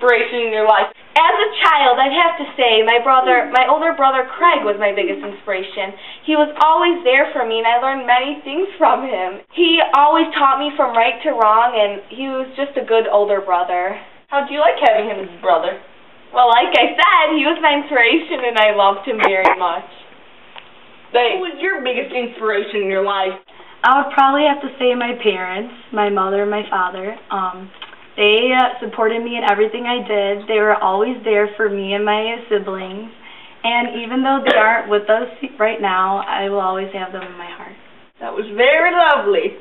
inspiration in your life? As a child, I'd have to say my older brother Craig was my biggest inspiration. He was always there for me, and I learned many things from him. He always taught me from right to wrong, and he was just a good older brother. How do you like having him as a brother? Well, like I said, he was my inspiration, and I loved him very much. Who was your biggest inspiration in your life? I would probably have to say my parents, my mother and my father. They supported me in everything I did. They were always there for me and my siblings. And even though they aren't with us right now, I will always have them in my heart. That was very lovely.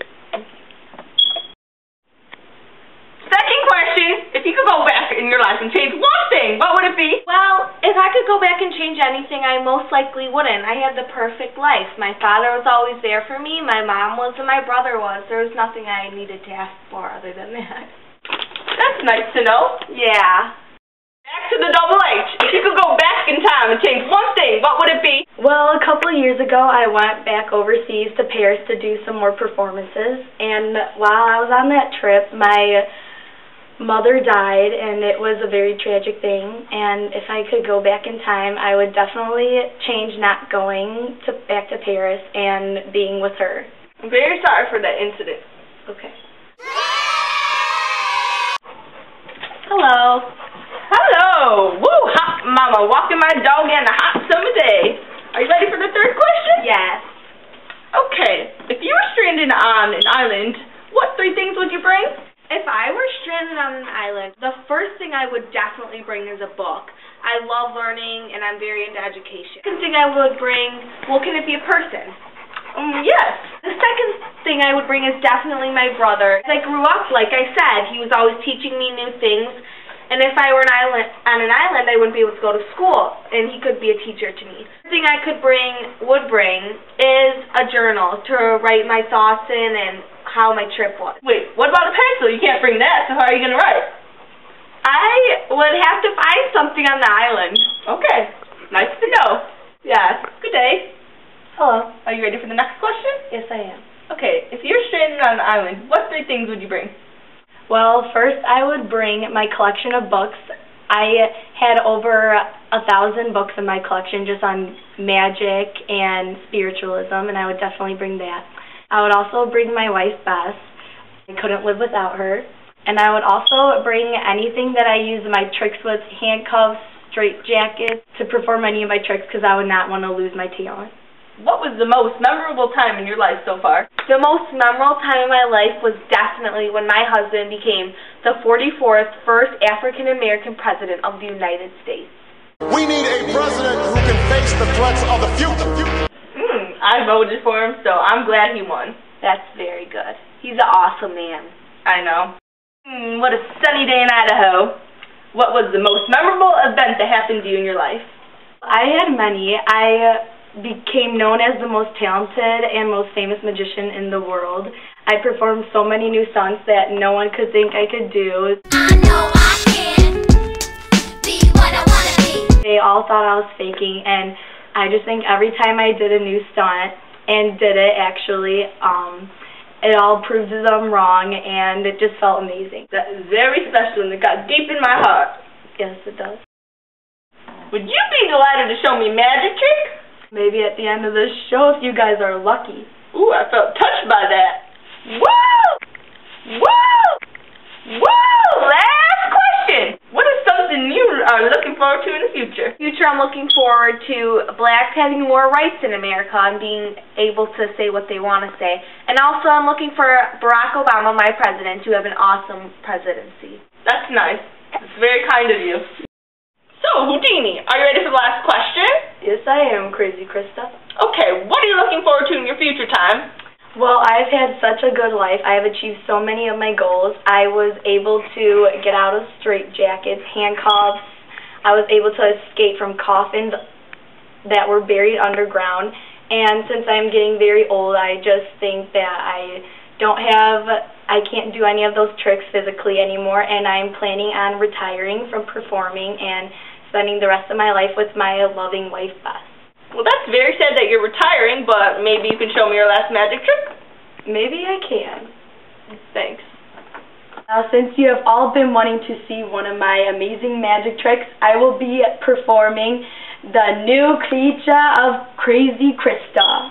Second question, if you could go back in your life and change one thing, what would it be? Well, if I could go back and change anything, I most likely wouldn't. I had the perfect life. My father was always there for me, my mom was, and my brother was. There was nothing I needed to ask for other than that. That's nice to know. Yeah. Back to the Double H. If you could go back in time and change one thing, what would it be? Well, a couple of years ago, I went back overseas to Paris to do some more performances. And while I was on that trip, my mother died, and it was a very tragic thing. And if I could go back in time, I would definitely change not going back to Paris and being with her. I'm very sorry for that incident. Okay. Hello. Hello. Woo, hot mama, walking my dog in a hot summer day. Are you ready for the third question? Yes. Okay. If you were stranded on an island, what three things would you bring? If I were stranded on an island, the first thing I would definitely bring is a book. I love learning, and I'm very into education. The second thing I would bring, well, can it be a person? Yes. The second thing I would bring is definitely my brother. As I grew up, like I said, he was always teaching me new things, and if I were on an island, I wouldn't be able to go to school, and he could be a teacher to me. The thing I would bring is a journal to write my thoughts in and how my trip was. Wait, what about a pencil? You can't bring that, so how are you going to write? I would have to find something on the island. Okay, nice to know. Yes, good day. Hello. Are you ready for the next question? Yes, I am. Okay, if you're stranded on an island, what three things would you bring? Well, first I would bring my collection of books. I had over 1,000 books in my collection just on magic and spiritualism, and I would definitely bring that. I would also bring my wife, Bess. I couldn't live without her. And I would also bring anything that I use my tricks with, handcuffs, straight jackets, to perform any of my tricks because I would not want to lose my talent. What was the most memorable time in your life so far? The most memorable time in my life was definitely when my husband became the 44th first African-American president of the United States. We need a president who can face the threats of the future. I voted for him, so I'm glad he won. That's very good. He's an awesome man. I know. What a sunny day in Idaho. What was the most memorable event that happened to you in your life? I had many. I became known as the most talented and most famous magician in the world. I performed so many new stunts that no one could think I could do. I know I can be what I want to be. They all thought I was faking, and I just think every time I did a new stunt and did it actually, it all proved them wrong, and it just felt amazing. That is very special, and it got deep in my heart. Yes, it does. Would you be delighted to show me a magic trick? Maybe at the end of this show if you guys are lucky. Ooh, I felt touched by that. Woo! Woo! Woo! Last question. What is something you are looking forward to in the future? I'm looking forward to blacks having more rights in America and being able to say what they want to say. And also I'm looking for Barack Obama, my president, to have an awesome presidency. That's nice. It's very kind of you. So, Houdini, are you ready for the last question? Yes, I am, Crazy Krista. Okay, what are you looking forward to in your future time? Well, I've had such a good life. I have achieved so many of my goals. I was able to get out of straitjackets, handcuffs. I was able to escape from coffins that were buried underground. And since I'm getting very old, I just think that I can't do any of those tricks physically anymore, and I'm planning on retiring from performing and spending the rest of my life with my loving wife, Bess. Well, that's very sad that you're retiring, but maybe you can show me your last magic trick? Maybe I can. Thanks. Since you have all been wanting to see one of my amazing magic tricks, I will be performing the new creature of Crazy Krista.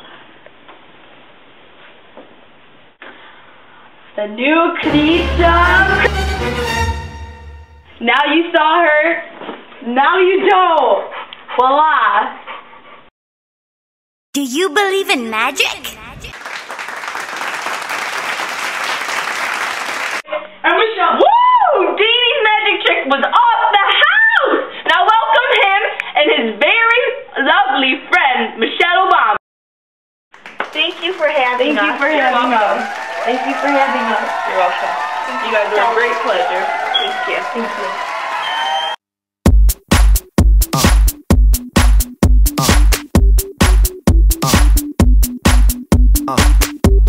The new creature. Now you saw her. Now you don't. Voila. Do you believe in magic? And we shall. Woo! Deanie's magic trick was off the house! Now welcome him and his very lovely friend, Michelle Obama. Thank you for having us. Thank you for having us. Thank you for having us. You're welcome. You guys were a great pleasure. Thank you. Thank you.